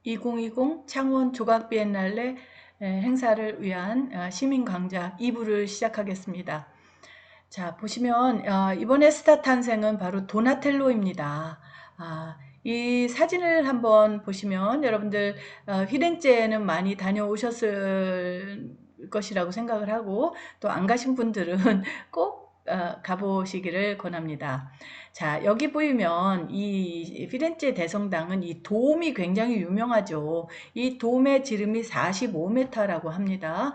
2020 창원 조각 비엔날레 행사를 위한 시민 강좌 2부를 시작하겠습니다. 자, 보시면 이번에 스타 탄생은 바로 도나텔로입니다. 이 사진을 한번 보시면 여러분들 피렌체에는 많이 다녀오셨을 것이라고 생각을 하고, 또 안 가신 분들은 꼭 가보시기를 권합니다. 자, 여기 보이면 이 피렌체 대성당은 이 돔이 굉장히 유명하죠. 이 돔의 지름이 45m라고 합니다.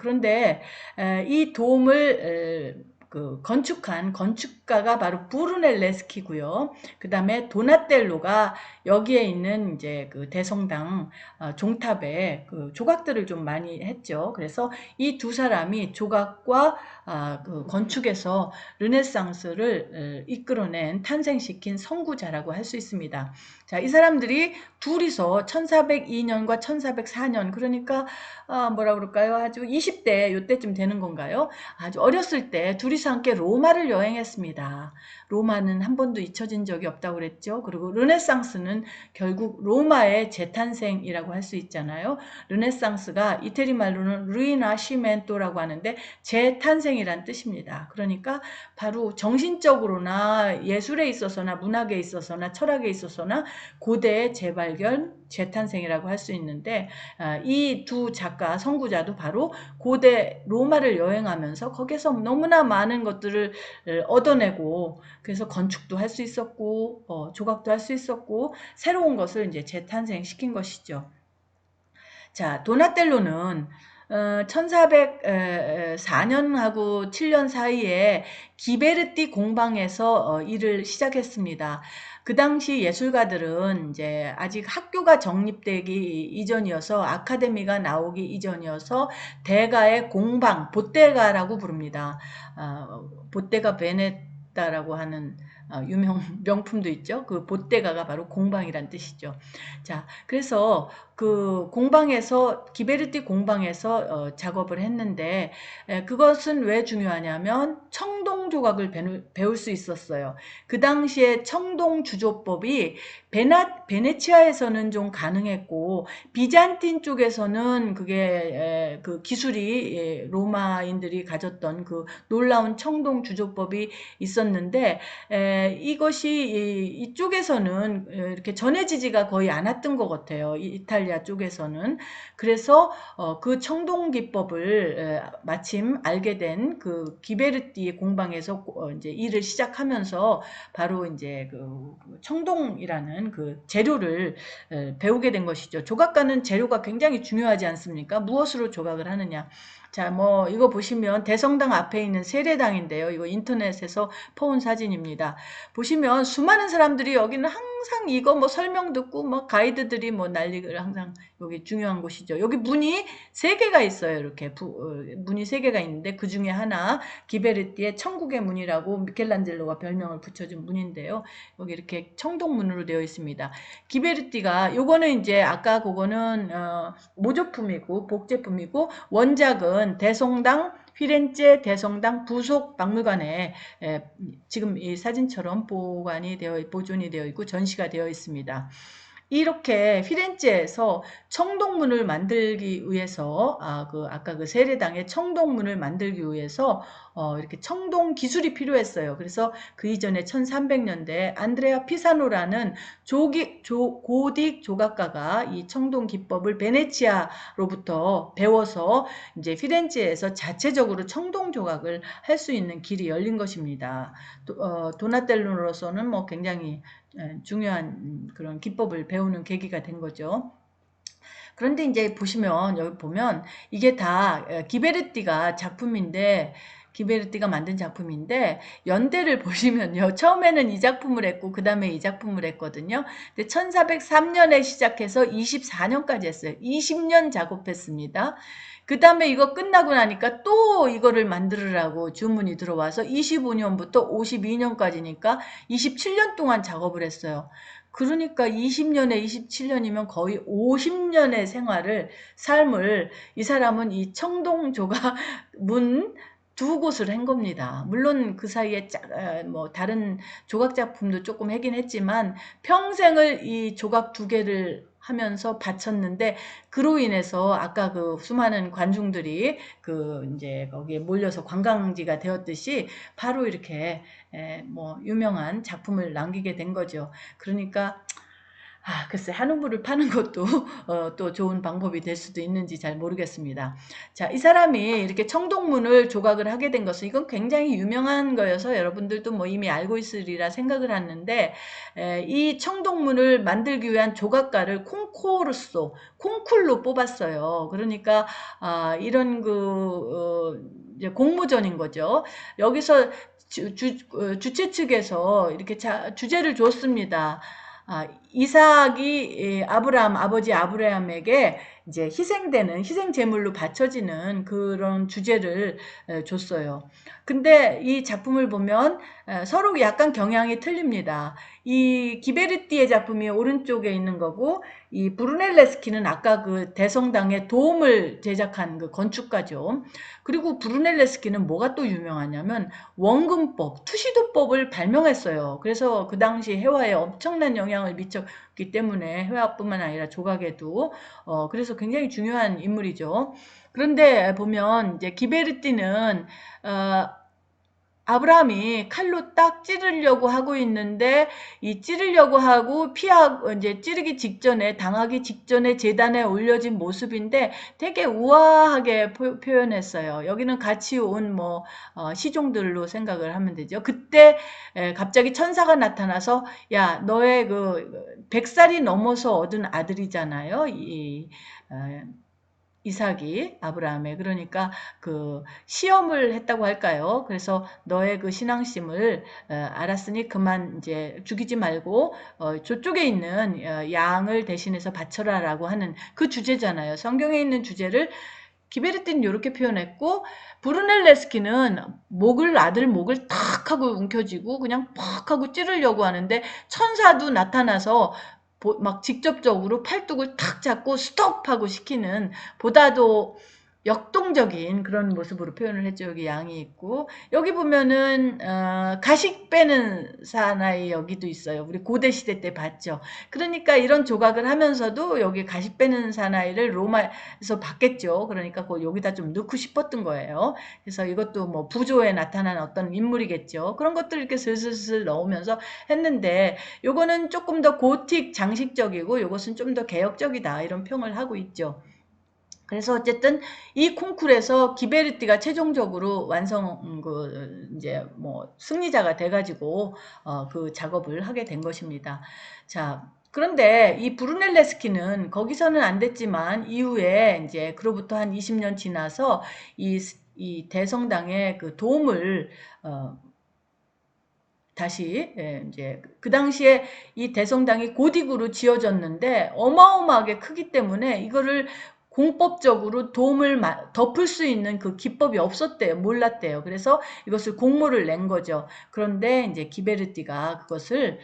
그런데 이 돔을 건축한 건축가가 바로 브루넬레스키고요. 그 다음에 도나텔로가 여기에 있는 이제 그 대성당 종탑에 그 조각들을 좀 많이 했죠. 그래서 이 두 사람이 조각과 그 건축에서 르네상스를 이끌어낸 탄생시킨 선구자라고 할 수 있습니다. 자, 이 사람들이 둘이서 1402년과 1404년, 그러니까 뭐라 그럴까요? 아주 20대 요때쯤 되는 건가요? 아주 어렸을 때 둘이서 함께 로마를 여행했습니다. 로마는 한 번도 잊혀진 적이 없다고 그랬죠. 그리고 르네상스는 결국 로마의 재탄생이라고 할 수 있잖아요. 르네상스가 이태리 말로는 리나시멘토라고 하는데 재탄생이란 뜻입니다. 그러니까 바로 정신적으로나 예술에 있어서나 문학에 있어서나 철학에 있어서나 고대의 재발견, 재탄생이라고 할 수 있는데, 이 두 작가, 선구자도 바로 고대 로마를 여행하면서 거기서 너무나 많은 것들을 얻어내고, 그래서 건축도 할 수 있었고 조각도 할 수 있었고 새로운 것을 이제 재탄생시킨 것이죠. 자, 도나텔로는 1404년하고 7년 사이에 기베르티 공방에서 일을 시작했습니다. 그 당시 예술가들은 이제 아직 학교가 정립되기 이전이어서, 아카데미가 나오기 이전이어서 대가의 공방, 보떼가라고 부릅니다. 보떼가 베네타라고 하는 유명 명품도 있죠. 그 보떼가가 바로 공방이란 뜻이죠. 자, 그래서 그 공방에서, 기베르티 공방에서 작업을 했는데, 그것은 왜 중요하냐면 청동 조각을 배울 수 있었어요. 그 당시에 청동 주조법이 베네치아에서는 좀 가능했고, 비잔틴 쪽에서는 그게 그 기술이 로마인들이 가졌던 그 놀라운 청동 주조법이 있었는데, 이것이 이쪽에서는 이렇게 전해지지가 거의 않았던 것 같아요. 이탈리아 쪽에서는. 그래서 그 청동 기법을 마침 알게 된 그 기베르티 공방에서 이제 일을 시작하면서 바로 이제 그 청동이라는 그 재료를 배우게 된 것이죠. 조각가는 재료가 굉장히 중요하지 않습니까? 무엇으로 조각을 하느냐. 자, 뭐 이거 보시면 대성당 앞에 있는 세례당인데요. 이거 인터넷에서 퍼온 사진입니다. 보시면 수많은 사람들이, 여기는 항상 이거 뭐 설명 듣고 뭐 가이드들이 뭐 난리를, 항상 여기 중요한 곳이죠. 여기 문이 세 개가 있어요. 이렇게 문이 세 개가 있는데, 그 중에 하나 기베르티의 천국의 문이라고 미켈란젤로가 별명을 붙여준 문인데요. 여기 이렇게 청동문으로 되어 있습니다. 기베르티가, 요거는 이제 아까 그거는 모조품이고 복제품이고, 원작은 대성당 피렌체 대성당 부속 박물관에 지금 이 사진처럼 보존이 되어 있고 전시가 되어 있습니다. 이렇게 피렌체에서 청동문을 만들기 위해서, 아까 그 세례당의 청동문을 만들기 위해서 이렇게 청동 기술이 필요했어요. 그래서 그 이전에 1300년대 안드레아 피사노라는 고딕 조각가가 이 청동 기법을 베네치아로부터 배워서 이제 피렌체에서 자체적으로 청동 조각을 할 수 있는 길이 열린 것입니다. 도나텔로로서는 뭐 굉장히 중요한 그런 기법을 배우는 계기가 된 거죠. 그런데 이제 보시면, 여기 보면 이게 다 기베르티가 만든 작품인데, 연대를 보시면요. 처음에는 이 작품을 했고 그 다음에 이 작품을 했거든요. 근데 1403년에 시작해서 24년까지 했어요. 20년 작업했습니다. 그 다음에 이거 끝나고 나니까 또 이거를 만들으라고 주문이 들어와서 25년부터 52년까지니까 27년 동안 작업을 했어요. 그러니까 20년에 27년이면 거의 50년의 삶을 이 사람은 이 청동조각 문 두 곳을 한 겁니다. 물론 그 사이에 뭐 다른 조각 작품도 조금 하긴 했지만, 평생을 이 조각 두 개를 하면서 바쳤는데 그로 인해서 아까 그 수많은 관중들이 그 이제 거기에 몰려서 관광지가 되었듯이 바로 이렇게 뭐 유명한 작품을 남기게 된 거죠. 그러니까 글쎄 한우물을 파는 것도 또 좋은 방법이 될 수도 있는지 잘 모르겠습니다. 자, 이 사람이 이렇게 청동문을 조각을 하게 된 것은 이건 굉장히 유명한 거여서 여러분들도 뭐 이미 알고 있으리라 생각을 하는데 이 청동문을 만들기 위한 조각가를 콩쿨로 뽑았어요. 그러니까 이런 이제 공모전인 거죠. 여기서 주최 측에서 이렇게 주제를 줬습니다. 이삭이 아버지 아브라함에게 이제 희생 제물로 바쳐지는 그런 주제를 줬어요. 근데 이 작품을 보면 서로 약간 경향이 틀립니다. 이 기베르티의 작품이 오른쪽에 있는 거고 이 브루넬레스키는 아까 그 대성당의 도움을 제작한 그 건축가죠. 그리고 브루넬레스키는 뭐가 또 유명하냐면 원근법, 투시도법을 발명했어요. 그래서 그 당시 회화에 엄청난 영향을 미쳤기 때문에 회화뿐만 아니라 조각에도 그래서 굉장히 중요한 인물이죠. 그런데 보면 이제 기베르티는 아브라함이 칼로 딱 찌르려고 하고 있는데 이 찌르려고 하고 피하고 이제 찌르기 직전에 당하기 직전에 제단에 올려진 모습인데 되게 우아하게 표현했어요. 여기는 같이 온 뭐 시종들로 생각을 하면 되죠. 그때 갑자기 천사가 나타나서 야 너의 그 100살이 넘어서 얻은 아들이잖아요. 이삭이 아브라함의 그러니까 그 시험을 했다고 할까요? 그래서 너의 그 신앙심을 알았으니 그만 이제 죽이지 말고 저쪽에 있는 양을 대신해서 바쳐라라고 하는 그 주제잖아요. 성경에 있는 주제를 기베르티는 이렇게 표현했고 브루넬레스키는 아들 목을 탁 하고 움켜쥐고 그냥 팍 하고 찌르려고 하는데 천사도 나타나서 막 직접적으로 팔뚝을 탁 잡고 스톱하고 시키는 보다도 역동적인 그런 모습으로 표현을 했죠. 여기 양이 있고 여기 보면은 가식 빼는 사나이 여기도 있어요. 우리 고대 시대 때 봤죠. 그러니까 이런 조각을 하면서도 여기 가식 빼는 사나이를 로마에서 봤겠죠. 그러니까 여기다 좀 넣고 싶었던 거예요. 그래서 이것도 뭐 부조에 나타난 어떤 인물이겠죠. 그런 것들 이렇게 슬슬슬 넣으면서 했는데 요거는 조금 더 고틱 장식적이고 요것은 좀 더 개혁적이다 이런 평을 하고 있죠. 그래서 어쨌든 이 콩쿨에서 기베르티가 최종적으로 이제 뭐 승리자가 돼가지고 그 작업을 하게 된 것입니다. 자, 그런데 이 브루넬레스키는 거기서는 안 됐지만 이후에 이제 그로부터 한 20년 지나서 이 대성당의 그 도움을 다시 이제 그 당시에 이 대성당이 고딕으로 지어졌는데 어마어마하게 크기 때문에 이거를 공법적으로 도움을 덮을 수 있는 그 기법이 없었대요. 몰랐대요. 그래서 이것을 공모를 낸 거죠. 그런데 이제 기베르티가 그것을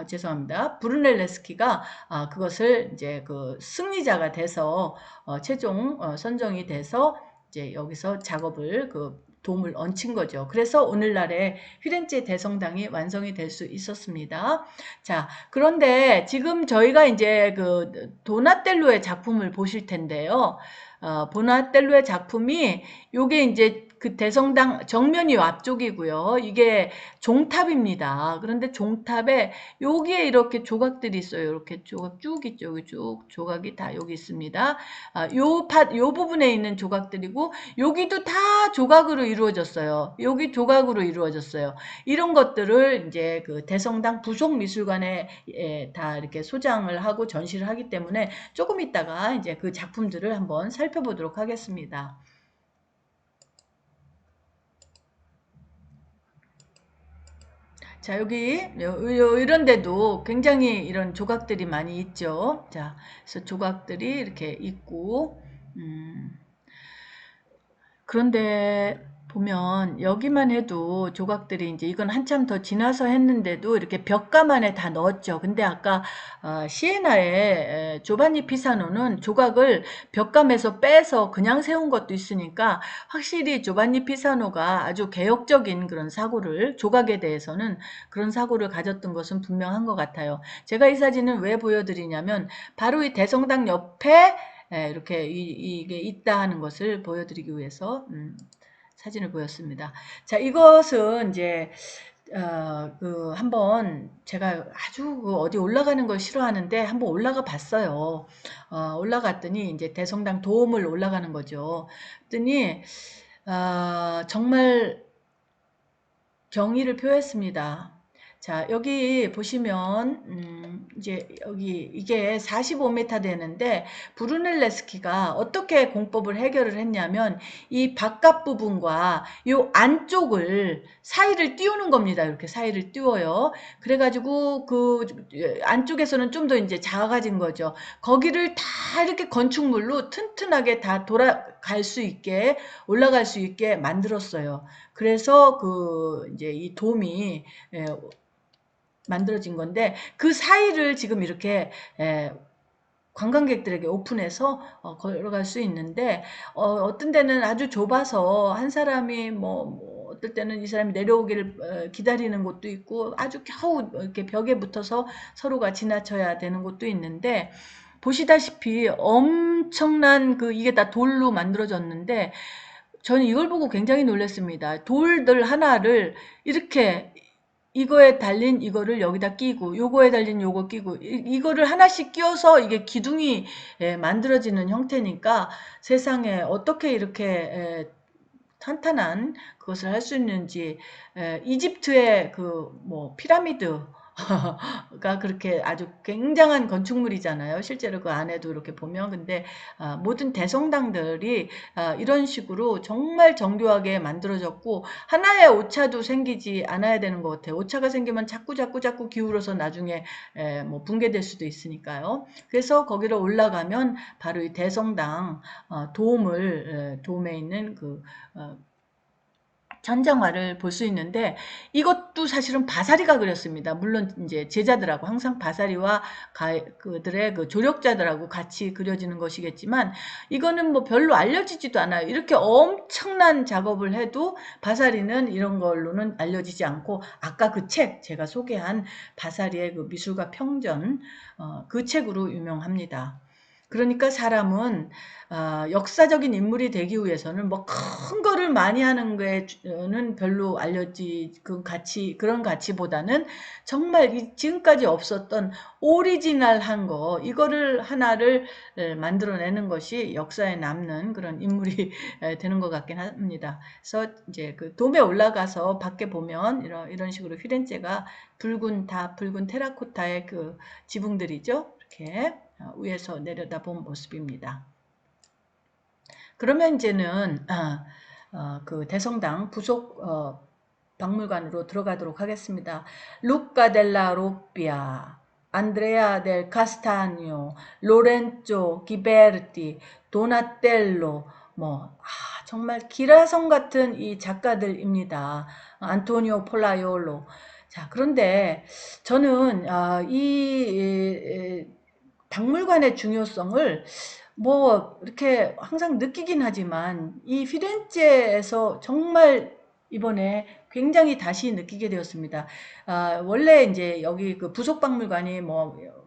죄송합니다. 브루넬레스키가 그것을 이제 그 승리자가 돼서 최종 선정이 돼서 이제 여기서 작업을 도움을 얹힌 거죠. 그래서 오늘날의 피렌체 대성당이 완성이 될 수 있었습니다. 자, 그런데 지금 저희가 이제 그 도나텔로의 작품을 보실 텐데요. 도나텔로의 작품이 요게 이제 그 대성당 정면이 앞쪽이고요. 이게 종탑입니다. 그런데 종탑에 여기에 이렇게 조각들이 있어요. 이렇게 조각 쭉 있죠. 여기 쭉 조각이 다 여기 있습니다. 요 부분에 있는 조각들이고 여기도 다 조각으로 이루어졌어요. 여기 조각으로 이루어졌어요. 이런 것들을 이제 그 대성당 부속미술관에 다 이렇게 소장을 하고 전시를 하기 때문에 조금 있다가 이제 그 작품들을 한번 살펴보도록 하겠습니다. 자, 여기 이런 데도 굉장히 이런 조각들이 많이 있죠. 자, 그래서 조각들이 이렇게 있고 그런데 보면 여기만 해도 조각들이 이제 이건 한참 더 지나서 했는데도 이렇게 벽감 안에 다 넣었죠. 근데 아까 시에나의 조반니 피사노는 조각을 벽감에서 빼서 그냥 세운 것도 있으니까 확실히 조반니 피사노가 아주 개혁적인 그런 사고를 조각에 대해서는 그런 사고를 가졌던 것은 분명한 것 같아요. 제가 이 사진을 왜 보여드리냐면 바로 이 대성당 옆에 이렇게 이게 있다 하는 것을 보여드리기 위해서 사진을 보였습니다. 자, 이것은 이제 한번 제가 아주 어디 올라가는 걸 싫어하는데 한번 올라가 봤어요. 올라갔더니 이제 대성당 도움을 올라가는 거죠. 그랬더니 정말 경의를 표했습니다. 자, 여기 보시면 이제 여기 이게 45m 되는데 브루넬레스키가 어떻게 공법을 해결을 했냐면 이 바깥 부분과 이 안쪽을 사이를 띄우는 겁니다. 이렇게 사이를 띄워요. 그래가지고 그 안쪽에서는 좀 더 이제 작아진 거죠. 거기를 다 이렇게 건축물로 튼튼하게 다 돌아갈 수 있게 올라갈 수 있게 만들었어요. 그래서 이제 이 돔이 만들어진 건데 그 사이를 지금 이렇게 관광객들에게 오픈해서 걸어갈 수 있는데 어떤 데는 아주 좁아서 한 사람이 어떨 때는 이 사람이 내려오기를 기다리는 곳도 있고 아주 겨우 이렇게 벽에 붙어서 서로가 지나쳐야 되는 곳도 있는데 보시다시피 엄청난 이게 다 돌로 만들어졌는데 저는 이걸 보고 굉장히 놀랐습니다. 돌들 하나를 이렇게 이거에 달린 이거를 여기다 끼고 요거에 달린 요거 끼고 이거를 하나씩 끼워서 이게 기둥이 만들어지는 형태니까 세상에 어떻게 이렇게 탄탄한 그것을 할 수 있는지 이집트의 피라미드 가 그렇게 아주 굉장한 건축물이잖아요. 실제로 그 안에도 이렇게 보면 근데 모든 대성당들이 이런 식으로 정말 정교하게 만들어졌고 하나의 오차도 생기지 않아야 되는 것 같아요. 오차가 생기면 자꾸 기울어서 나중에 붕괴될 수도 있으니까요. 그래서 거기를 올라가면 바로 이 대성당 도움에 있는 천장화를 볼 수 있는데 이것도 사실은 바사리가 그렸습니다. 물론 이제 제자들하고 항상 바사리와 그들의 조력자들하고 같이 그려지는 것이겠지만 이거는 별로 알려지지도 않아요. 이렇게 엄청난 작업을 해도 바사리는 이런 걸로는 알려지지 않고 아까 그 책 제가 소개한 바사리의 미술가 평전 그 책으로 유명합니다. 그러니까 사람은 역사적인 인물이 되기 위해서는 큰 거를 많이 하는 게는 별로 그런 가치보다는 정말 지금까지 없었던 오리지널한 거 이거를 하나를 만들어내는 것이 역사에 남는 그런 인물이 되는 것 같긴 합니다. 그래서 이제 돔에 올라가서 밖에 보면 이런 식으로 피렌체가 붉은 테라코타의 지붕들이죠. 이렇게 위에서 내려다본 모습입니다. 그러면 이제는 대성당 부속 박물관으로 들어가도록 하겠습니다. 루카 델라 로피아, 안드레아 델 카스타니오, 로렌조 기베르티, 도나텔로 정말 기라성 같은 이 작가들입니다. 안토니오 폴라이올로. 자, 그런데 저는 이 박물관의 중요성을 이렇게 항상 느끼긴 하지만 이 피렌체에서 정말 이번에 굉장히 다시 느끼게 되었습니다. 원래 이제 여기 부속박물관이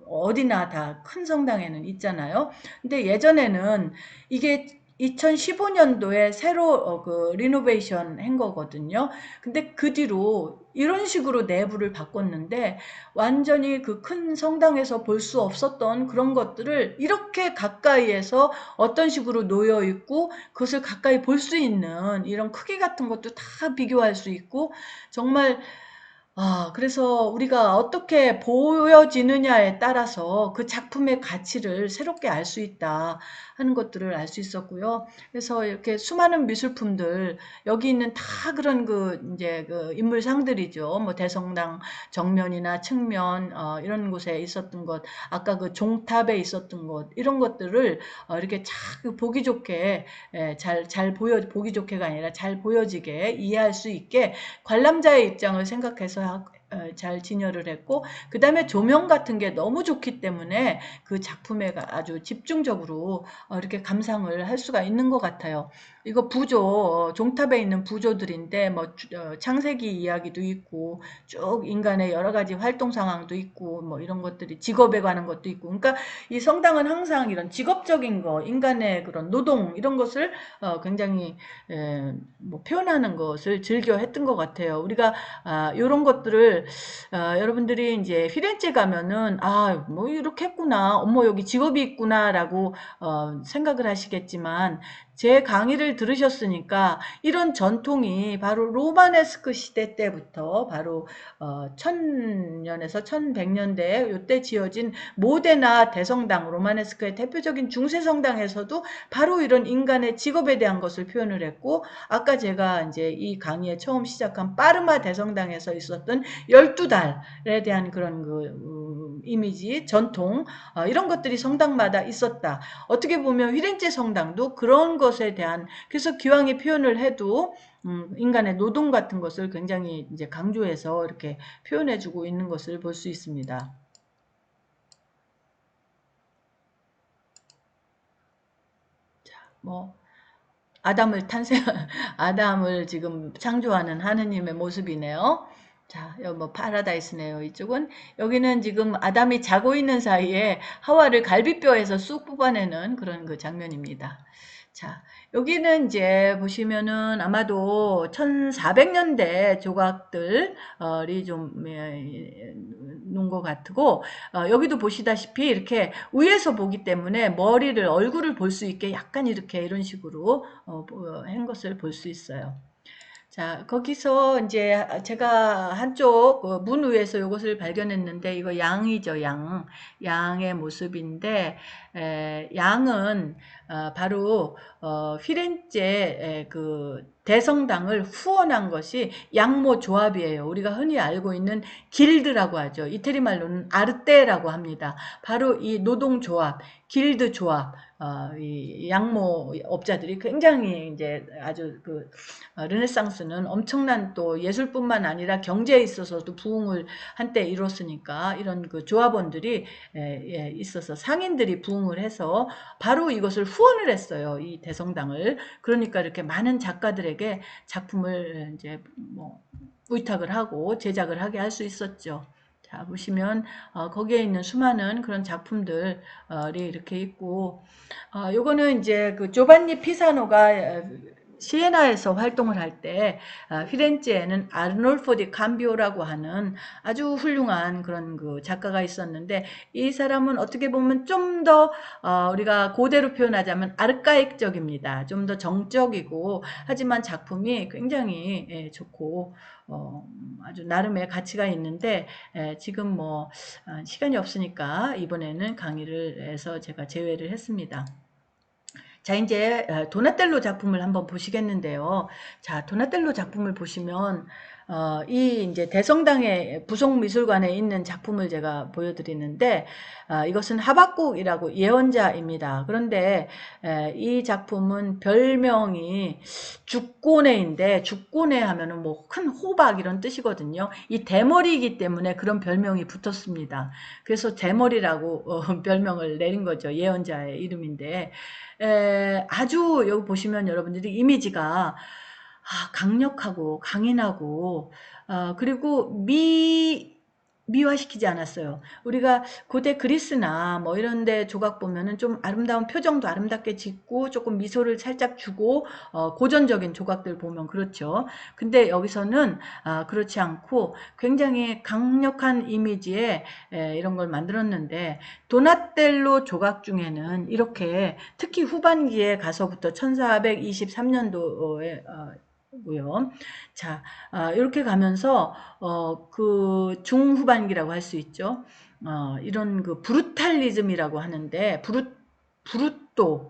어디나 다 큰 성당에는 있잖아요. 근데 예전에는 이게 2015년도에 새로 리노베이션 한 거거든요. 근데 그 뒤로 이런 식으로 내부를 바꿨는데 완전히 큰 성당에서 볼 수 없었던 그런 것들을 이렇게 가까이에서 어떤 식으로 놓여 있고 그것을 가까이 볼 수 있는 이런 크기 같은 것도 다 비교할 수 있고 정말 그래서 우리가 어떻게 보여지느냐에 따라서 그 작품의 가치를 새롭게 알 수 있다 하는 것들을 알 수 있었고요. 그래서 이렇게 수많은 미술품들, 여기 있는 다 그런 이제 인물상들이죠. 뭐 대성당 정면이나 측면, 이런 곳에 있었던 것, 아까 그 종탑에 있었던 것, 이런 것들을 이렇게 잘 보기 좋게, 보기 좋게가 아니라 잘 보여지게 이해할 수 있게 관람자의 입장을 생각해서 잘 진열을 했고, 그 다음에 조명 같은 게 너무 좋기 때문에 그 작품에 아주 집중적으로 이렇게 감상을 할 수가 있는 것 같아요. 이거 부조, 종탑에 있는 부조들인데 뭐 창세기 이야기도 있고 쭉 인간의 여러 가지 활동 상황도 있고 뭐 이런 것들이 직업에 관한 것도 있고, 그러니까 이 성당은 항상 이런 직업적인 거, 인간의 그런 노동 이런 것을 굉장히 뭐 표현하는 것을 즐겨 했던 것 같아요. 우리가 이런 것들을 여러분들이 이제 피렌체 가면은 뭐 이렇게 했구나, 어머 여기 직업이 있구나라고 생각을 하시겠지만, 제 강의를 들으셨으니까 이런 전통이 바로 로마네스크 시대 때부터 바로 1000년에서 1100년대 요때 지어진 모데나 대성당, 로마네스크의 대표적인 중세성당에서도 바로 이런 인간의 직업에 대한 것을 표현을 했고, 아까 제가 이제 이 강의에 처음 시작한 파르마 대성당에서 있었던 12달에 대한 그런 이미지, 전통, 이런 것들이 성당마다 있었다. 어떻게 보면 휘렌체 성당도 그런 것에 대한, 그래서 기왕에 표현을 해도 인간의 노동 같은 것을 굉장히 이제 강조해서 이렇게 표현해주고 있는 것을 볼 수 있습니다. 자, 뭐 아담을 지금 창조하는 하느님의 모습이네요. 자, 여기 뭐 파라다이스네요. 이쪽은, 여기는 지금 아담이 자고 있는 사이에 하와를 갈비뼈에서 쑥 뽑아내는 그런 그 장면입니다. 자, 여기는 이제 보시면은 아마도 1400년대 조각들이 좀 놓은 것 같고, 여기도 보시다시피 이렇게 위에서 보기 때문에 머리를, 얼굴을 볼 수 있게 약간 이렇게 이런 식으로 한 것을 볼 수 있어요. 자, 거기서 이제 제가 한쪽 문 위에서 이것을 발견했는데, 이거 양이죠, 양. 양의 모습인데, 양은 바로 피렌체 그 대성당을 후원한 것이 양모 조합이에요. 우리가 흔히 알고 있는 길드라고 하죠. 이태리 말로는 아르테라고 합니다. 바로 이 노동조합, 길드 조합, 이 양모 업자들이 굉장히 이제 아주 르네상스는 엄청난 또 예술뿐만 아니라 경제에 있어서도 부흥을 한때 이뤘으니까, 이런 그 조합원들이 있어서 상인들이 부흥을 해서 바로 이것을 후원을 했어요. 이 대성당을. 그러니까 이렇게 많은 작가들에게 작품을 이제 뭐 위탁을 하고 제작을 하게 할 수 있었죠. 자, 보시면 거기에 있는 수많은 그런 작품들이 이렇게 있고, 요거는 이제 그 조반니 피사노가 시에나에서 활동을 할 때 피렌체에는 아르놀포 디 cambi오라고 하는 아주 훌륭한 그런 그 작가가 있었는데, 이 사람은 어떻게 보면 좀 더 우리가 고대로 표현하자면 아르카익적입니다. 좀 더 정적이고, 하지만 작품이 굉장히 좋고 아주 나름의 가치가 있는데, 지금 뭐 시간이 없으니까 이번에는 강의를 해서 제가 제외를 했습니다. 자, 이제 도나텔로 작품을 한번 보시겠는데요. 자, 도나텔로 작품을 보시면 이 이제 대성당의 부속미술관에 있는 작품을 제가 보여드리는데, 이것은 하박국이라고 예언자입니다. 그런데 이 작품은 별명이 죽고네인데, 죽고네 하면은 뭐 큰 호박 이런 뜻이거든요. 이 대머리이기 때문에 그런 별명이 붙었습니다. 그래서 대머리라고 별명을 내린 거죠. 예언자의 이름인데, 아주 여기 보시면 여러분들이 이미지가 강력하고 강인하고, 그리고 미화시키지 않았어요. 우리가 고대 그리스나 뭐 이런 데 조각 보면은 좀 아름다운 표정도 아름답게 짓고 조금 미소를 살짝 주고 고전적인 조각들 보면 그렇죠. 근데 여기서는 그렇지 않고 굉장히 강력한 이미지에 이런 걸 만들었는데, 도나텔로 조각 중에는 이렇게 특히 후반기에 가서부터 1423년도에 고요. 자, 이렇게 가면서 그 중후반기라고 할 수 있죠. 이런 그 브루탈리즘이라고 하는데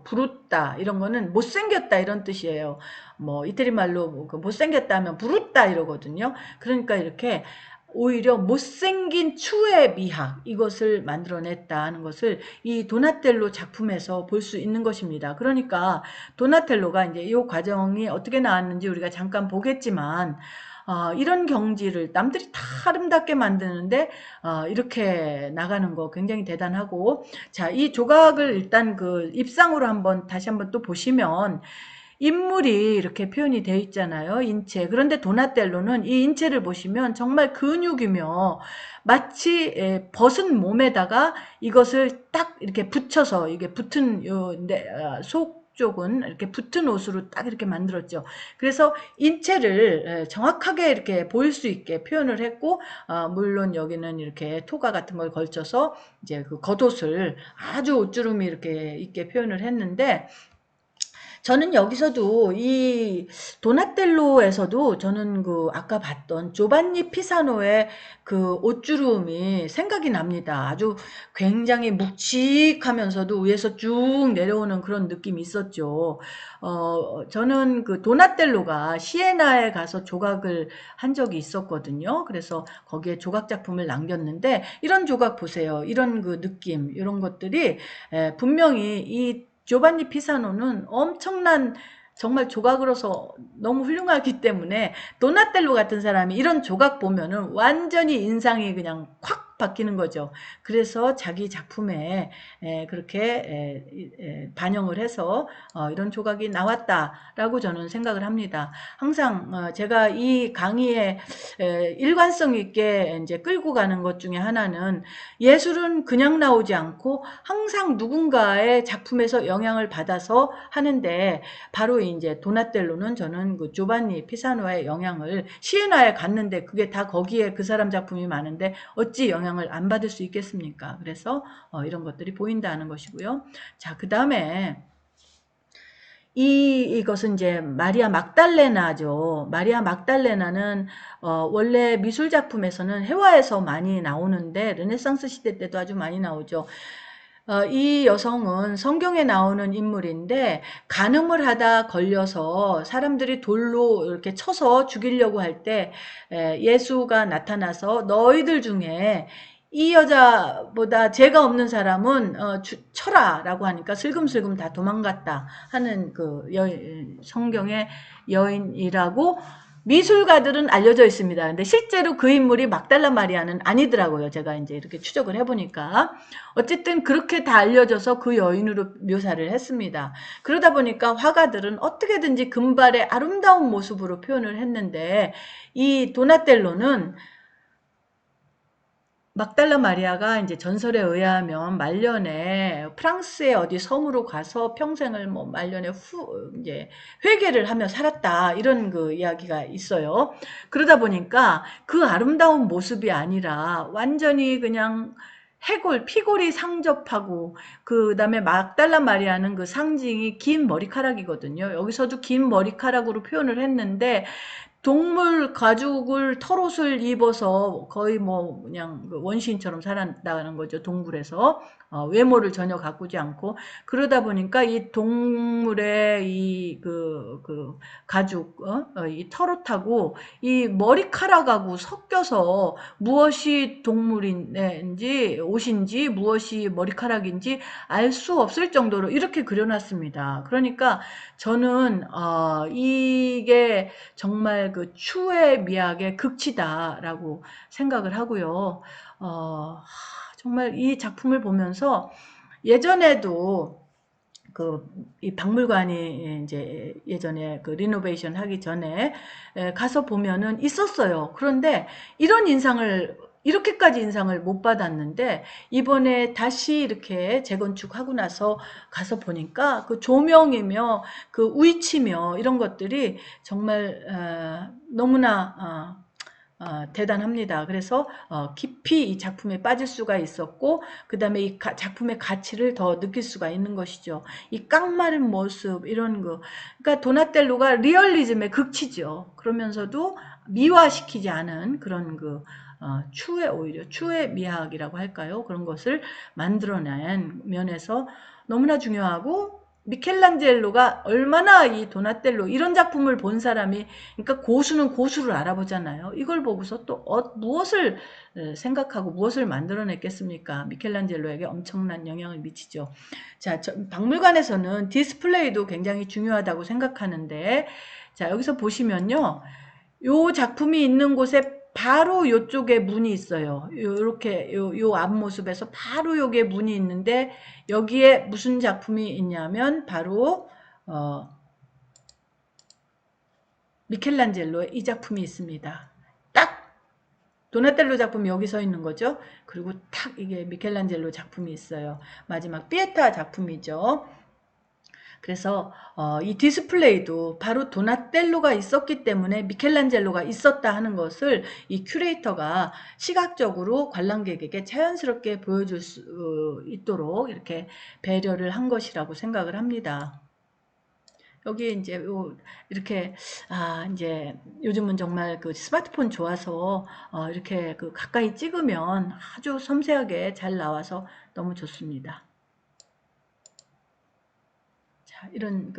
브루따 이런 거는 못생겼다 이런 뜻이에요. 뭐 이태리 말로 뭐그 못생겼다 하면 브루따 이러거든요. 그러니까 이렇게 오히려 못생긴 추의 미학 이것을 만들어냈다 하는 것을 이 도나텔로 작품에서 볼 수 있는 것입니다. 그러니까 도나텔로가 이제 이 과정이 어떻게 나왔는지 우리가 잠깐 보겠지만 이런 경지를 남들이 다 아름답게 만드는데 이렇게 나가는 거 굉장히 대단하고, 자, 이 조각을 일단 그 입상으로 한번 다시 한번 또 보시면 인물이 이렇게 표현이 되어 있잖아요. 인체. 그런데 도나텔로는 이 인체를 보시면 정말 근육이며 마치 벗은 몸에다가 이것을 딱 이렇게 붙여서 이게 붙은 속 쪽은 이렇게 붙은 옷으로 딱 이렇게 만들었죠. 그래서 인체를 정확하게 이렇게 보일 수 있게 표현을 했고, 물론 여기는 이렇게 토가 같은 걸 걸쳐서 이제 그 겉옷을 아주 옷주름이 이렇게 있게 표현을 했는데, 저는 여기서도 이 도나텔로에서도 저는 그 아까 봤던 조반니 피사노의 그 옷주름이 생각이 납니다. 아주 굉장히 묵직하면서도 위에서 쭉 내려오는 그런 느낌이 있었죠. 저는 그 도나텔로가 시에나에 가서 조각을 한 적이 있었거든요. 그래서 거기에 조각 작품을 남겼는데, 이런 조각 보세요. 이런 그 느낌, 이런 것들이 분명히 이 조반니 피사노는 엄청난 정말 조각으로서 너무 훌륭하기 때문에 도나텔로 같은 사람이 이런 조각 보면은 완전히 인상이 그냥 콱 바뀌는 거죠. 그래서 자기 작품에 그렇게 반영을 해서 이런 조각이 나왔다라고 저는 생각을 합니다. 항상 제가 이 강의에 일관성 있게 이제 끌고 가는 것 중에 하나는, 예술은 그냥 나오지 않고 항상 누군가의 작품에서 영향을 받아서 하는데, 바로 이제 도나텔로는 저는 그 조반니 피사노의 영향을 시에나에 갔는데 그게 다 거기에 그 사람 작품이 많은데 어찌 영향을 안 받을 수 있겠습니까? 그래서 이런 것들이 보인다는 것이고요. 자, 그 다음에 이것은 이제 마리아 막달레나죠. 마리아 막달레나는 원래 미술 작품에서는 회화에서 많이 나오는데 르네상스 시대 때도 아주 많이 나오죠. 이 여성은 성경에 나오는 인물인데 간음을 하다 걸려서 사람들이 돌로 이렇게 쳐서 죽이려고 할 때 예수가 나타나서 너희들 중에 이 여자보다 죄가 없는 사람은 쳐라라고 하니까 슬금슬금 다 도망갔다 하는 그 성경의 여인이라고 미술가들은 알려져 있습니다. 근데 실제로 그 인물이 막달라 마리아는 아니더라고요. 제가 이제 이렇게 추적을 해보니까. 어쨌든 그렇게 다 알려져서 그 여인으로 묘사를 했습니다. 그러다 보니까 화가들은 어떻게든지 금발의 아름다운 모습으로 표현을 했는데, 이 도나텔로는 막달라 마리아가 이제 전설에 의하면 말년에 프랑스의 어디 섬으로 가서 평생을 뭐 말년에 이제 회개를 하며 살았다 이런 그 이야기가 있어요. 그러다 보니까 그 아름다운 모습이 아니라 완전히 그냥 해골, 피골이 상접하고, 그 다음에 막달라 마리아는 그 상징이 긴 머리카락이거든요. 여기서도 긴 머리카락으로 표현을 했는데, 동물 가죽을 털옷을 입어서 거의 뭐 그냥 원시인처럼 살아나가는 거죠. 동굴에서 외모를 전혀 가꾸지 않고. 그러다 보니까 이 동물의 이 가죽 이 털옷하고 이 머리카락하고 섞여서 무엇이 동물인지 옷인지 무엇이 머리카락인지 알 수 없을 정도로 이렇게 그려놨습니다. 그러니까 저는 이게 정말 그 추의 미학의 극치다라고 생각을 하고요. 정말 이 작품을 보면서 예전에도 이 박물관이 이제 예전에 그 리노베이션 하기 전에 가서 보면은 있었어요. 그런데 이렇게까지 인상을 못 받았는데, 이번에 다시 이렇게 재건축하고 나서 가서 보니까 그 조명이며 그 위치며 이런 것들이 정말 너무나 대단합니다. 그래서 깊이 이 작품에 빠질 수가 있었고 그 다음에 이 작품의 가치를 더 느낄 수가 있는 것이죠. 이 깡마른 모습 이런 거 그러니까 도나텔로가 리얼리즘의 극치죠. 그러면서도 미화시키지 않은 그런 추의 오히려 추의 미학이라고 할까요? 그런 것을 만들어낸 면에서 너무나 중요하고 미켈란젤로가 얼마나 이 도나텔로 이런 작품을 본 사람이 그러니까 고수는 고수를 알아보잖아요. 이걸 보고서 또 무엇을 생각하고 무엇을 만들어냈겠습니까? 미켈란젤로에게 엄청난 영향을 미치죠. 자, 박물관에서는 디스플레이도 굉장히 중요하다고 생각하는데 자, 여기서 보시면요. 요 작품이 있는 곳에 바로 요쪽에 문이 있어요. 요렇게 요 앞모습에서 바로 요게 문이 있는데 여기에 무슨 작품이 있냐면 바로 미켈란젤로의 이 작품이 있습니다. 딱 도나텔로 작품이 여기 서 있는 거죠. 그리고 탁 이게 미켈란젤로 작품이 있어요. 마지막 피에타 작품이죠. 그래서 이 디스플레이도 바로 도나텔로가 있었기 때문에 미켈란젤로가 있었다 하는 것을 이 큐레이터가 시각적으로 관람객에게 자연스럽게 보여줄 수 있도록 이렇게 배려를 한 것이라고 생각을 합니다. 여기 이제 이렇게 이제 요즘은 정말 그 스마트폰 좋아서 이렇게 그 가까이 찍으면 아주 섬세하게 잘 나와서 너무 좋습니다. 자, 이런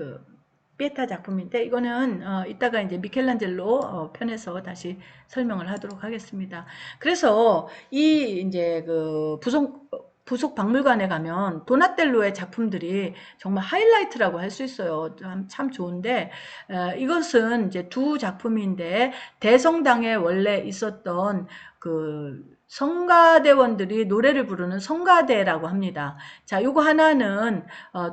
피에타 작품인데 이거는 이따가 이제 미켈란젤로 편에서 다시 설명을 하도록 하겠습니다. 그래서 이 이제 부속 박물관에 가면 도나텔로의 작품들이 정말 하이라이트라고 할 수 있어요. 참 좋은데 이것은 이제 두 작품인데 대성당에 원래 있었던 성가대원들이 노래를 부르는 성가대라고 합니다. 자, 요거 하나는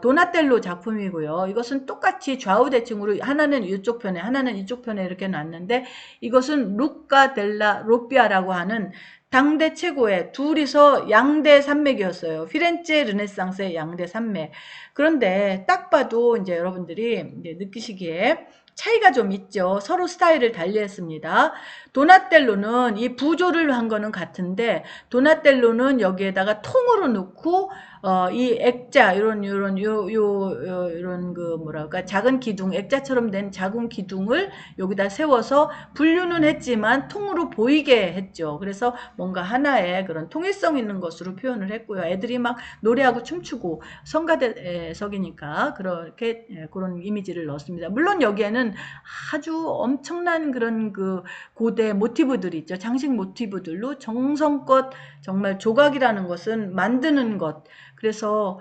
도나텔로 작품이고요. 이것은 똑같이 좌우대칭으로 하나는 이쪽 편에 하나는 이쪽 편에 이렇게 놨는데 이것은 루카 델라 로피아라고 하는 당대 최고의 둘이서 양대 산맥이었어요. 피렌체 르네상스의 양대 산맥. 그런데 딱 봐도 이제 여러분들이 이제 느끼시기에 차이가 좀 있죠. 서로 스타일을 달리했습니다. 도나텔로는 이 부조를 한 거는 같은데 도나텔로는 여기에다가 통으로 넣고 이 액자 이런 뭐랄까 작은 기둥 액자처럼 된 작은 기둥을 여기다 세워서 분류는 했지만 통으로 보이게 했죠. 그래서 뭔가 하나의 그런 통일성 있는 것으로 표현을 했고요. 애들이 막 노래하고 춤추고 성가대석이니까 그렇게 그런 이미지를 넣었습니다. 물론 여기에는 아주 엄청난 그런 고대 모티브들이 있죠. 장식 모티브들로 정성껏 정말 조각이라는 것은 만드는 것. 그래서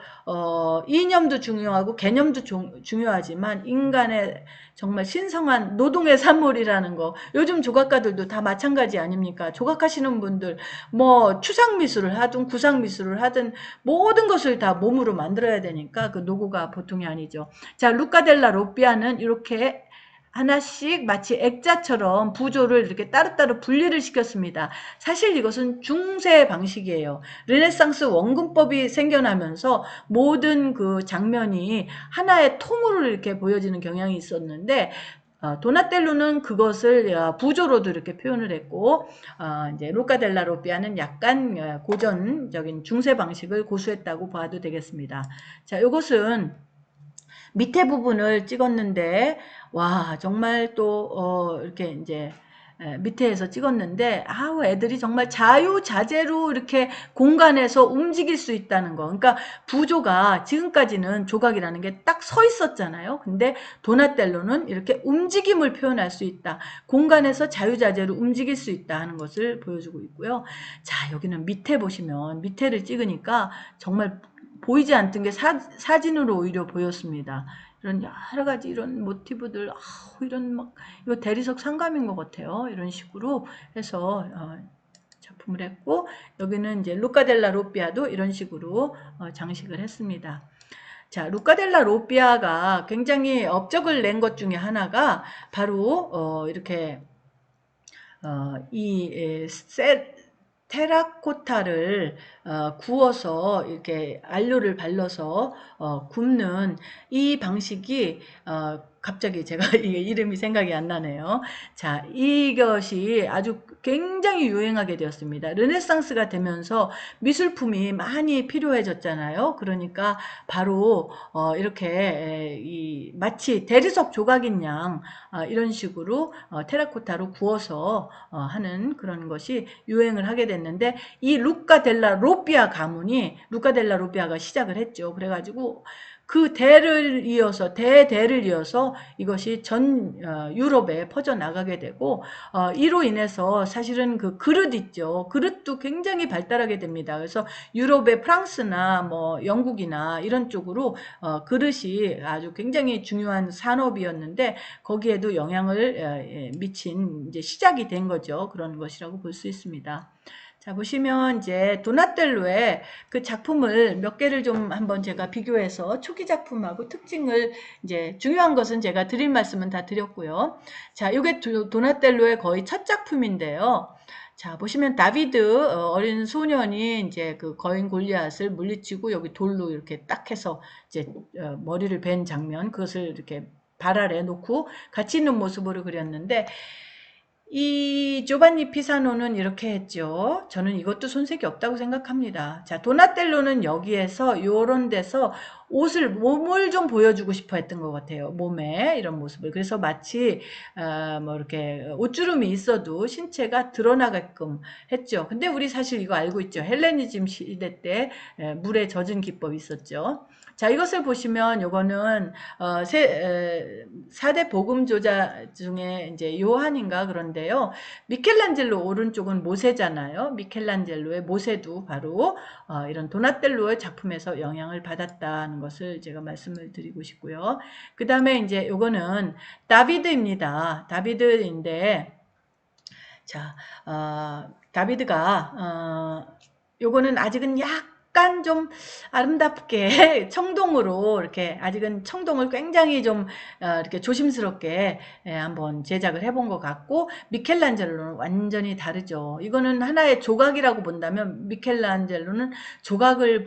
이념도 중요하고 개념도 중요하지만 인간의 정말 신성한 노동의 산물이라는 거. 요즘 조각가들도 다 마찬가지 아닙니까? 조각하시는 분들 뭐 추상미술을 하든 구상미술을 하든 모든 것을 다 몸으로 만들어야 되니까 그 노고가 보통이 아니죠. 자, 루카 델라 로피아는 이렇게 하나씩 마치 액자처럼 부조를 이렇게 따로따로 분리를 시켰습니다. 사실 이것은 중세 방식이에요. 르네상스 원근법이 생겨나면서 모든 그 장면이 하나의 통으로 이렇게 보여지는 경향이 있었는데 도나텔로는 그것을 부조로도 이렇게 표현을 했고 이제 루카 델라 로피아는 약간 고전적인 중세 방식을 고수했다고 봐도 되겠습니다. 자, 이것은 밑에 부분을 찍었는데 와 정말 또 이렇게 이제 밑에에서 찍었는데 아우 애들이 정말 자유자재로 이렇게 공간에서 움직일 수 있다는 거. 그러니까 부조가 지금까지는 조각이라는 게 딱 서 있었잖아요. 근데 도나텔로는 이렇게 움직임을 표현할 수 있다. 공간에서 자유자재로 움직일 수 있다 하는 것을 보여주고 있고요. 자, 여기는 밑에 보시면 밑에를 찍으니까 정말 보이지 않던 게 사진으로 오히려 보였습니다. 이런 여러 가지 이런 모티브들, 이런 막, 이거 대리석 상감인 것 같아요. 이런 식으로 해서, 작품을 했고, 여기는 이제 루카델라 로피아도 이런 식으로 장식을 했습니다. 자, 루카델라 로피아가 굉장히 업적을 낸 것 중에 하나가 바로, 이렇게, 테라코타를 구워서 이렇게 안료를 발라서 굽는 이 방식이 갑자기 제가 이게 이름이 생각이 안 나네요. 자, 이것이 아주 굉장히 유행하게 되었습니다. 르네상스가 되면서 미술품이 많이 필요해졌잖아요. 그러니까 바로 이렇게 마치 대리석 조각인 양 이런 식으로 테라코타로 구워서 하는 그런 것이 유행을 하게 됐는데, 이 루카 델라 로피아 가문이, 루카 델라 로피아가 시작을 했죠. 그래가지고 그 대를 이어서 이것이 전 유럽에 퍼져나가게 되고, 이로 인해서 사실은 그 그릇 있죠. 그릇도 굉장히 발달하게 됩니다. 그래서 유럽의 프랑스나 뭐 영국이나 이런 쪽으로 그릇이 아주 굉장히 중요한 산업이었는데, 거기에도 영향을 미친 이제 시작이 된 거죠. 그런 것이라고 볼 수 있습니다. 자, 보시면 이제 도나텔로의 그 작품을 몇 개를 좀 한번 제가 비교해서 초기 작품하고 특징을, 이제 중요한 것은 제가 드릴 말씀은 다 드렸고요. 자, 이게 도나텔로의 거의 첫 작품인데요. 자, 보시면 다비드 어린 소년이 이제 그 거인 골리앗을 물리치고 여기 돌로 이렇게 딱 해서 이제 머리를 벤 장면, 그것을 이렇게 발 아래 놓고 같이 있는 모습으로 그렸는데, 이 조반니 피사노는 이렇게 했죠. 저는 이것도 손색이 없다고 생각합니다. 자, 도나텔로는 여기에서 요런 데서 몸을 좀 보여주고 싶어 했던 것 같아요. 몸에 이런 모습을. 그래서 마치 뭐 이렇게 옷주름이 있어도 신체가 드러나게끔 했죠. 근데 우리 사실 이거 알고 있죠. 헬레니즘 시대 때 물에 젖은 기법이 있었죠. 자, 이것을 보시면 요거는 4대 복음조자 중에 이제 요한인가 그런데요. 미켈란젤로 오른쪽은 모세잖아요. 미켈란젤로의 모세도 바로 이런 도나텔로의 작품에서 영향을 받았다는 것을 제가 말씀을 드리고 싶고요. 그 다음에 이제 요거는 다비드입니다. 다비드인데, 자, 다비드가 요거는 아직은 약간 좀 아름답게 청동으로 이렇게, 아직은 청동을 굉장히 좀 이렇게 조심스럽게 한번 제작을 해본 것 같고, 미켈란젤로는 완전히 다르죠. 이거는 하나의 조각이라고 본다면 미켈란젤로는 조각의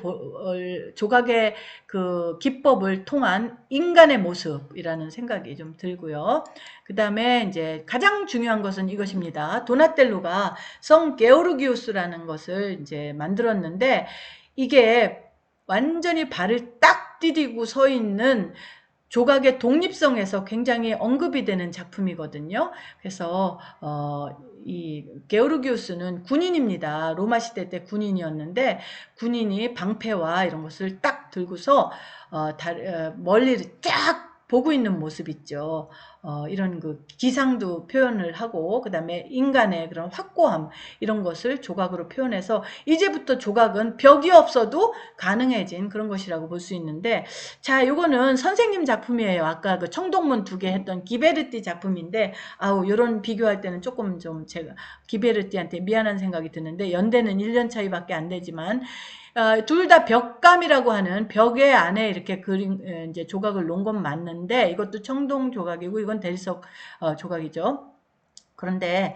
그 기법을 통한 인간의 모습이라는 생각이 좀 들고요. 그 다음에 이제 가장 중요한 것은 이것입니다. 도나텔로가 성 게오르기우스라는 것을 이제 만들었는데, 이게 완전히 발을 딱 디디고 서 있는 조각의 독립성에서 굉장히 언급이 되는 작품이거든요. 그래서 이 게오르기우스는 군인입니다. 로마 시대 때 군인이었는데, 군인이 방패와 이런 것을 딱 들고서 멀리를 쫙 보고 있는 모습 있죠. 이런 그 기상도 표현을 하고, 그 다음에 인간의 그런 확고함, 이런 것을 조각으로 표현해서 이제부터 조각은 벽이 없어도 가능해진 그런 것이라고 볼 수 있는데, 자, 요거는 선생님 작품이에요. 아까 그 청동문 2개 했던 기베르티 작품인데, 요런 비교할 때는 조금 좀 제가 기베르티한테 미안한 생각이 드는데, 연대는 1년 차이밖에 안 되지만, 둘 다 벽감이라고 하는 벽의 안에 이렇게 이제 조각을 놓은 건 맞는데, 이것도 청동 조각이고 이건 대리석 조각이죠. 그런데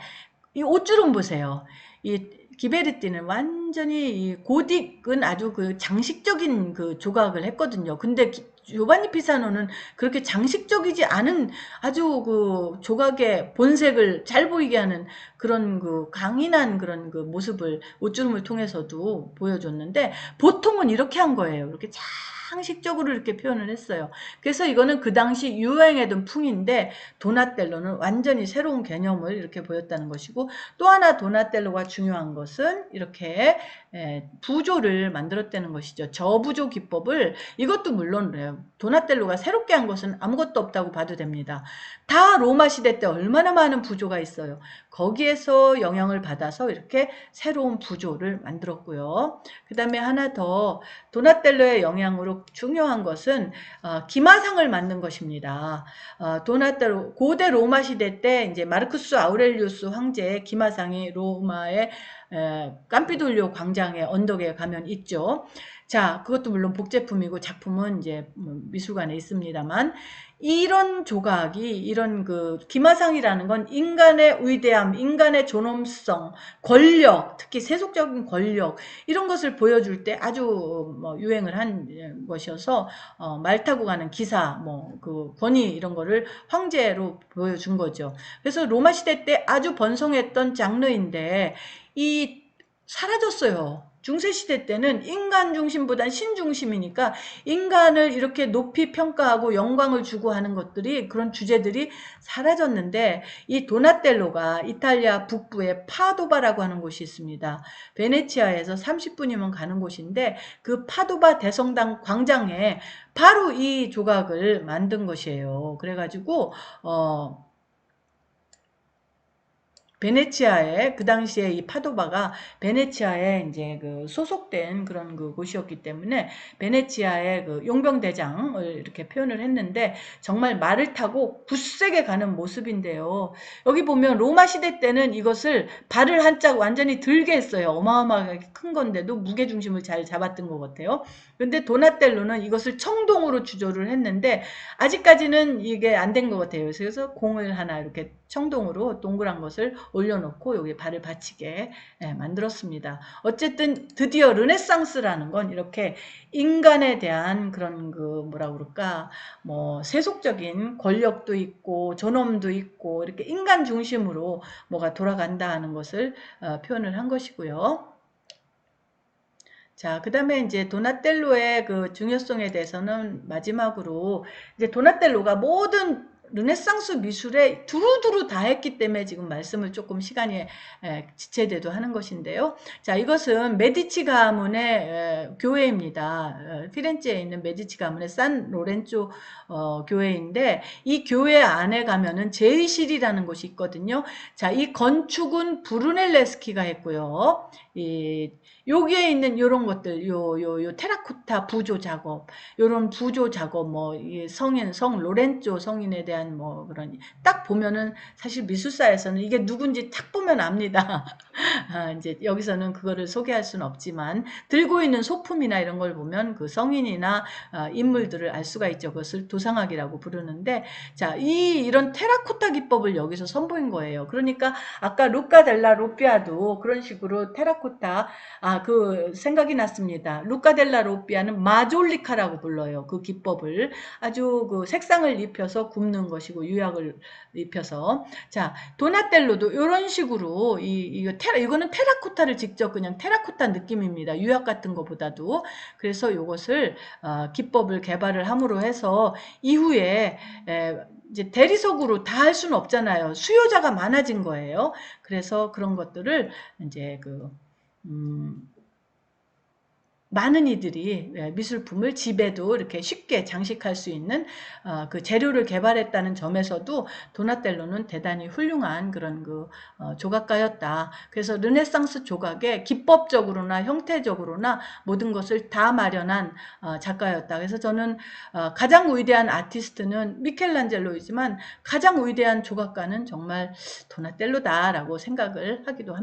이 옷주름 보세요. 이 기베르티는 완전히 이 고딕은 아주 그 장식적인 그 조각을 했거든요. 근데 요바니 피사노는 그렇게 장식적이지 않은 아주 그 조각의 본색을 잘 보이게 하는 그런 그 강인한 그런 그 모습을 옷주름을 통해서도 보여줬는데, 보통은 이렇게 한 거예요. 이렇게 상식적으로 이렇게 표현을 했어요. 그래서 이거는 그 당시 유행했던 풍인데, 도나텔로는 완전히 새로운 개념을 이렇게 보였다는 것이고, 또 하나 도나텔로가 중요한 것은 이렇게 부조를 만들었다는 것이죠. 저부조 기법을, 이것도 물론 도나텔로가 새롭게 한 것은 아무것도 없다고 봐도 됩니다. 다 로마 시대 때 얼마나 많은 부조가 있어요. 거기에서 영향을 받아서 이렇게 새로운 부조를 만들었고요. 그 다음에 하나 더 도나텔로의 영향으로 중요한 것은 기마상을 만든 것입니다. 도나텔로 고대 로마 시대 때 이제 마르쿠스 아우렐리우스 황제의 기마상이 로마의 깜피돌리오 광장의 언덕에 가면 있죠. 자, 그것도 물론 복제품이고 작품은 이제 미술관에 있습니다만, 이런 조각이 이런 그 기마상이라는 건 인간의 위대함, 인간의 존엄성, 권력, 특히 세속적인 권력 이런 것을 보여줄 때 아주 뭐 유행을 한 것이어서 말 타고 가는 기사, 뭐 그 권위 이런 거를 황제로 보여준 거죠. 그래서 로마 시대 때 아주 번성했던 장르인데 이 사라졌어요. 중세시대 때는 인간 중심보단 신 중심이니까 인간을 이렇게 높이 평가하고 영광을 주고 하는 것들이 그런 주제들이 사라졌는데 이 도나텔로가 이탈리아 북부의 파도바라고 하는 곳이 있습니다. 베네치아에서 30분이면 가는 곳인데 그 파도바 대성당 광장에 바로 이 조각을 만든 것이에요. 그래가지고 베네치아에 그 당시에 이 파도바가 베네치아에 이제 그 소속된 그런 그 곳이었기 때문에 베네치아의 그 용병대장을 이렇게 표현을 했는데 정말 말을 타고 굳세게 가는 모습인데요. 여기 보면 로마 시대 때는 이것을 발을 한짝 완전히 들게 했어요. 어마어마하게 큰 건데도 무게 중심을 잘 잡았던 것 같아요. 근데 도나텔로는 이것을 청동으로 주조를 했는데 아직까지는 이게 안 된 것 같아요. 그래서 공을 하나 이렇게 청동으로 동그란 것을 올려놓고 여기 발을 받치게 만들었습니다. 어쨌든 드디어 르네상스라는 건 이렇게 인간에 대한 그런 그 뭐라 그럴까 뭐 세속적인 권력도 있고 존엄도 있고 이렇게 인간 중심으로 뭐가 돌아간다 하는 것을 표현을 한 것이고요. 자, 그 다음에 이제 도나텔로의 그 중요성에 대해서는 마지막으로 이제 도나텔로가 모든 르네상스 미술에 두루두루 다 했기 때문에 지금 말씀을 조금 시간이 지체돼도 하는 것인데요. 자, 이것은 메디치 가문의 교회입니다. 피렌체에 있는 메디치 가문의 산 로렌조 교회인데 이 교회 안에 가면은 제의실이라는 곳이 있거든요. 자, 이 건축은 브루넬레스키가 했고요. 여기에 있는 요런 것들, 요 테라코타 부조 작업, 요런 부조 작업, 뭐, 성 로렌조 성인에 대한 뭐, 그런, 딱 보면은 사실 미술사에서는 이게 누군지 딱 보면 압니다. 이제 여기서는 그거를 소개할 수는 없지만, 들고 있는 소품이나 이런 걸 보면 그 성인이나 인물들을 알 수가 있죠. 그것을 도상학이라고 부르는데, 자, 이런 테라코타 기법을 여기서 선보인 거예요. 그러니까 아까 루카 델라 로피아도 그런 식으로 테라코타, 그 생각이 났습니다. 루카 델라 로피아는 마졸리카라고 불러요. 그 기법을 아주 그 색상을 입혀서 굽는 것이고 유약을 입혀서 자 도나텔로도 이런 식으로 이거는 테라코타를 직접 그냥 테라코타 느낌입니다. 유약 같은 것보다도 그래서 이것을 기법을 개발을 함으로 해서 이후에 이제 대리석으로 다 할 수는 없잖아요. 수요자가 많아진 거예요. 그래서 그런 것들을 이제 많은 이들이 미술품을 집에도 이렇게 쉽게 장식할 수 있는 그 재료를 개발했다는 점에서도 도나텔로는 대단히 훌륭한 그런 그 조각가였다. 그래서 르네상스 조각의 기법적으로나 형태적으로나 모든 것을 다 마련한 작가였다. 그래서 저는 가장 위대한 아티스트는 미켈란젤로이지만 가장 위대한 조각가는 정말 도나텔로다라고 생각을 하기도 합니다.